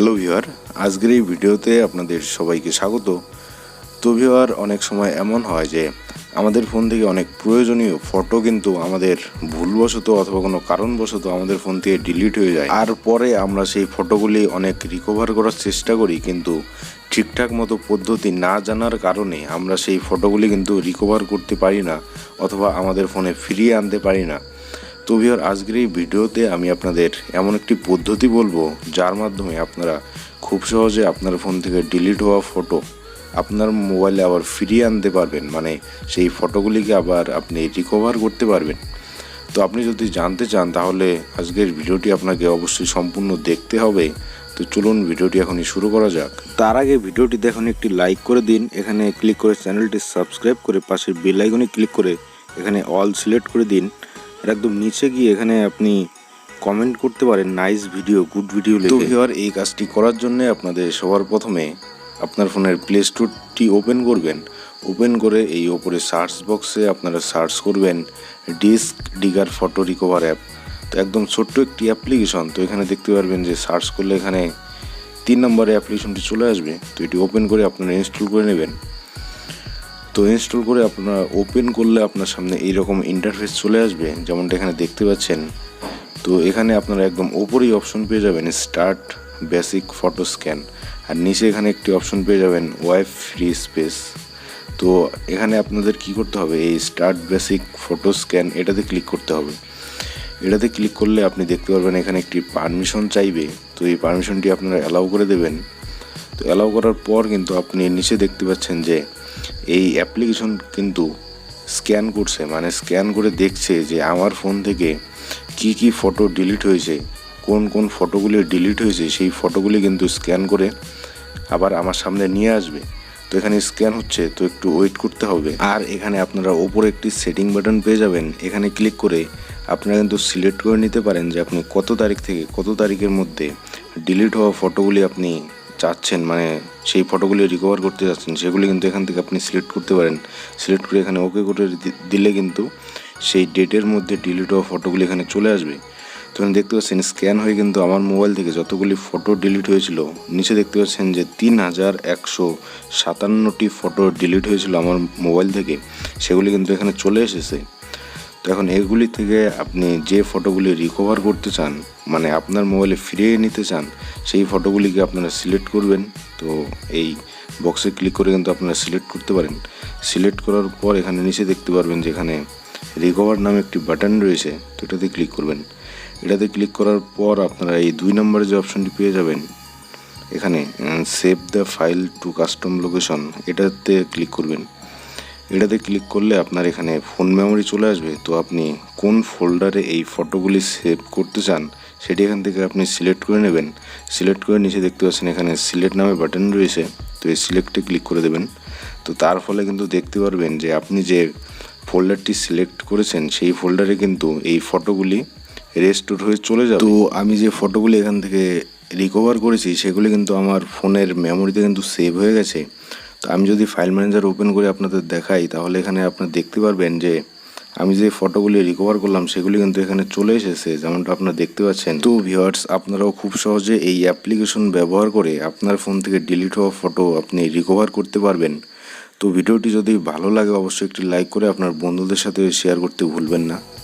Hello viewer, আজকের এই ভিডিওতে আপনাদের সবাইকে স্বাগত। তো ভিউয়ার, অনেক সময় এমন হয় যে আমাদের ফোন থেকে অনেক প্রয়োজনীয় ফটো কিন্তু আমাদের ভুলবশত অথবা কোনো কারণবশত আমাদের ফোন থেকে ডিলিট হয়ে যায়, আর পরে আমরা সেই ফটোগুলি অনেক রিকভার করার চেষ্টা করি, কিন্তু ঠিকঠাক মতো পদ্ধতি না জানার কারণে আমরা সেই ফটোগুলি কিন্তু রিকভার করতে পারি না অথবা আমাদের ফোনে ফিরিয়ে আনতে পারি না। তো ভিউয়ার, আজকের এই ভিডিওতে আমি আপনাদের এমন একটি পদ্ধতি বলবো যার মাধ্যমে আপনারা খুব সহজে আপনার ফোন থেকে ডিলিট হওয়া ফটো আপনার মোবাইলে আবার ফিরিয়ে আনতে পারবেন, মানে সেই ফটোগুলিকে আবার আপনি রিকভার করতে পারবেন। তো আপনি যদি জানতে চান তাহলে আজকের ভিডিওটি আপনাকে অবশ্যই সম্পূর্ণ দেখতে হবে। তো চলুন ভিডিওটি এখনই শুরু করা যাক। তার আগে ভিডিওটিতে এখন একটি লাইক করে দিন, এখানে ক্লিক করে চ্যানেলটি সাবস্ক্রাইব করে পাশের বেল আইকনে ক্লিক করে এখানে অল সিলেক্ট করে দিন। আর একদম নিচে গিয়ে এখানে আপনি কমেন্ট করতে পারেন নাইস ভিডিও, গুড ভিডিও লিখে। তো ভিউয়ার, এই কাজটি করার জন্য আপনাদের সবার প্রথমে আপনার ফোনের প্লে স্টোরটি ওপেন করবেন। ওপেন করে এই ওপরে সার্চ বক্সে আপনারা সার্চ করবেন DiskDigger photo recover app. তো একদম ছোট্ট একটি অ্যাপ্লিকেশন। তো এখানে দেখতে পারবেন যে সার্চ করলে এখানে 3 নম্বরে অ্যাপ্লিকেশনটি চলে আসবে। তো এটি ওপেন করে আপনারা ইনস্টল করে নেবেন। তো ইনস্টল করে আপনারা ওপেন করলে আপনার সামনে এইরকম ইন্টারফেস চলে আসবে, যেমনটা এখানে দেখতে পাচ্ছেন। তো এখানে আপনারা একদম ওপরেই অপশন পেয়ে যাবেন স্টার্ট বেসিক ফটো স্ক্যান, আর নিচে এখানে একটি অপশন পেয়ে যাবেন ওয়াইপ ফ্রি স্পেস। তো এখানে আপনাদের কি করতে হবে, এই স্টার্ট বেসিক ফটো স্ক্যান এটাতে ক্লিক করতে হবে। এটাতে ক্লিক করলে আপনি দেখতে পারবেন এখানে একটি পারমিশন চাইবে। তো এই পারমিশনটি আপনারা অ্যালাউ করে দেবেন। তো অ্যালাউ করার পর কিন্তু আপনি নিচে দেখতে পাচ্ছেন যে এই অ্যাপ্লিকেশন কিন্তু স্ক্যান করছে, মানে স্ক্যান করে দেখছে যে আমার ফোন থেকে কি কি ফটো ডিলিট হয়েছে, কোন কোন ফটোগুলি ডিলিট হয়েছে, সেই ফটোগুলি কিন্তু স্ক্যান করে আবার আমার সামনে নিয়ে আসবে। তো এখানে স্ক্যান হচ্ছে, তো একটু ওয়েট করতে হবে। আর এখানে আপনারা ওপরে একটি সেটিং বাটন পেয়ে যাবেন, এখানে ক্লিক করে আপনারা কিন্তু সিলেক্ট করে নিতে পারেন যে আপনি কত তারিখ থেকে কত তারিখের মধ্যে ডিলিট হওয়া ফটোগুলি আপনি চাচ্ছেন, মানে সেই ফটোগুলি রিকভার করতে চাচ্ছেন, সেগুলি কিন্তু এখান থেকে আপনি সিলেক্ট করতে পারেন। সিলেক্ট করে এখানে ওকে করে দিলে কিন্তু সেই ডেটের মধ্যে ডিলিট হওয়া ফটোগুলি এখানে চলে আসবে। তো এখানে দেখতে পাচ্ছেন স্ক্যান হয়ে কিন্তু আমার মোবাইল থেকে যতগুলি ফটো ডিলিট হয়েছিল, নিচে দেখতে পাচ্ছেন যে 3157টি ফটো ডিলিট হয়েছিল আমার মোবাইল থেকে, সেগুলি কিন্তু এখানে চলে এসেছে। তো এখন এগুলি থেকে আপনি যে ফটোগুলি রিকভার করতে চান, মানে আপনার মোবাইলে ফিরিয়ে নিতে চান, সেই ফটোগুলিকে আপনারা সিলেক্ট করবেন। তো এই বক্সে ক্লিক করে কিন্তু আপনারা সিলেক্ট করতে পারেন। সিলেক্ট করার পর এখানে নিচে দেখতে পারবেন যে এখানে রিকভার নামে একটি বাটন রয়েছে, তো এটাতে ক্লিক করবেন। এটাতে ক্লিক করার পর আপনারা এই 2 নম্বরে যে অপশনটি পেয়ে যাবেন, এখানে save the file to custom location, এটাতে ক্লিক করবেন। এটাতে ক্লিক করলে আপনার এখানে ফোন মেমোরি চলে আসবে। তো আপনি কোন ফোল্ডারে এই ফটোগুলি সেভ করতে চান সেটি এখান থেকে আপনি সিলেক্ট করে নেবেন। সিলেক্ট করে নিচে দেখতে পাচ্ছেন এখানে সিলেক্ট নামে বাটন রয়েছে, তো এই সিলেক্টে ক্লিক করে দেবেন। তো তার ফলে কিন্তু দেখতে পারবেন যে আপনি যে ফোল্ডারটি সিলেক্ট করেছেন সেই ফোল্ডারে কিন্তু এই ফটোগুলি রেস্টোর হয়ে চলে যাবে। তো আমি যে ফটোগুলি এখান থেকে রিকভার করেছি সেগুলি কিন্তু আমার ফোনের মেমোরিতে কিন্তু সেভ হয়ে গেছে। তো আমি যদি ফাইল ম্যানেজার ওপেন করে আপনাদের দেখাই, তাহলে এখানে আপনারা দেখতে পারবেন যে আমি যে ফটোগুলি রিকভার করলাম সেগুলি কিন্তু এখানে চলে এসেছে, যেমনটা আপনারা দেখতে পাচ্ছেন। তো ভিউয়ার্স, আপনারাও খুব সহজে এই অ্যাপ্লিকেশন ব্যবহার করে আপনার ফোন থেকে ডিলিট হওয়া ফটো আপনি রিকভার করতে পারবেন। তো ভিডিওটি যদি ভালো লাগে অবশ্যই একটি লাইক করে আপনার বন্ধুদের সাথে শেয়ার করতে ভুলবেন না।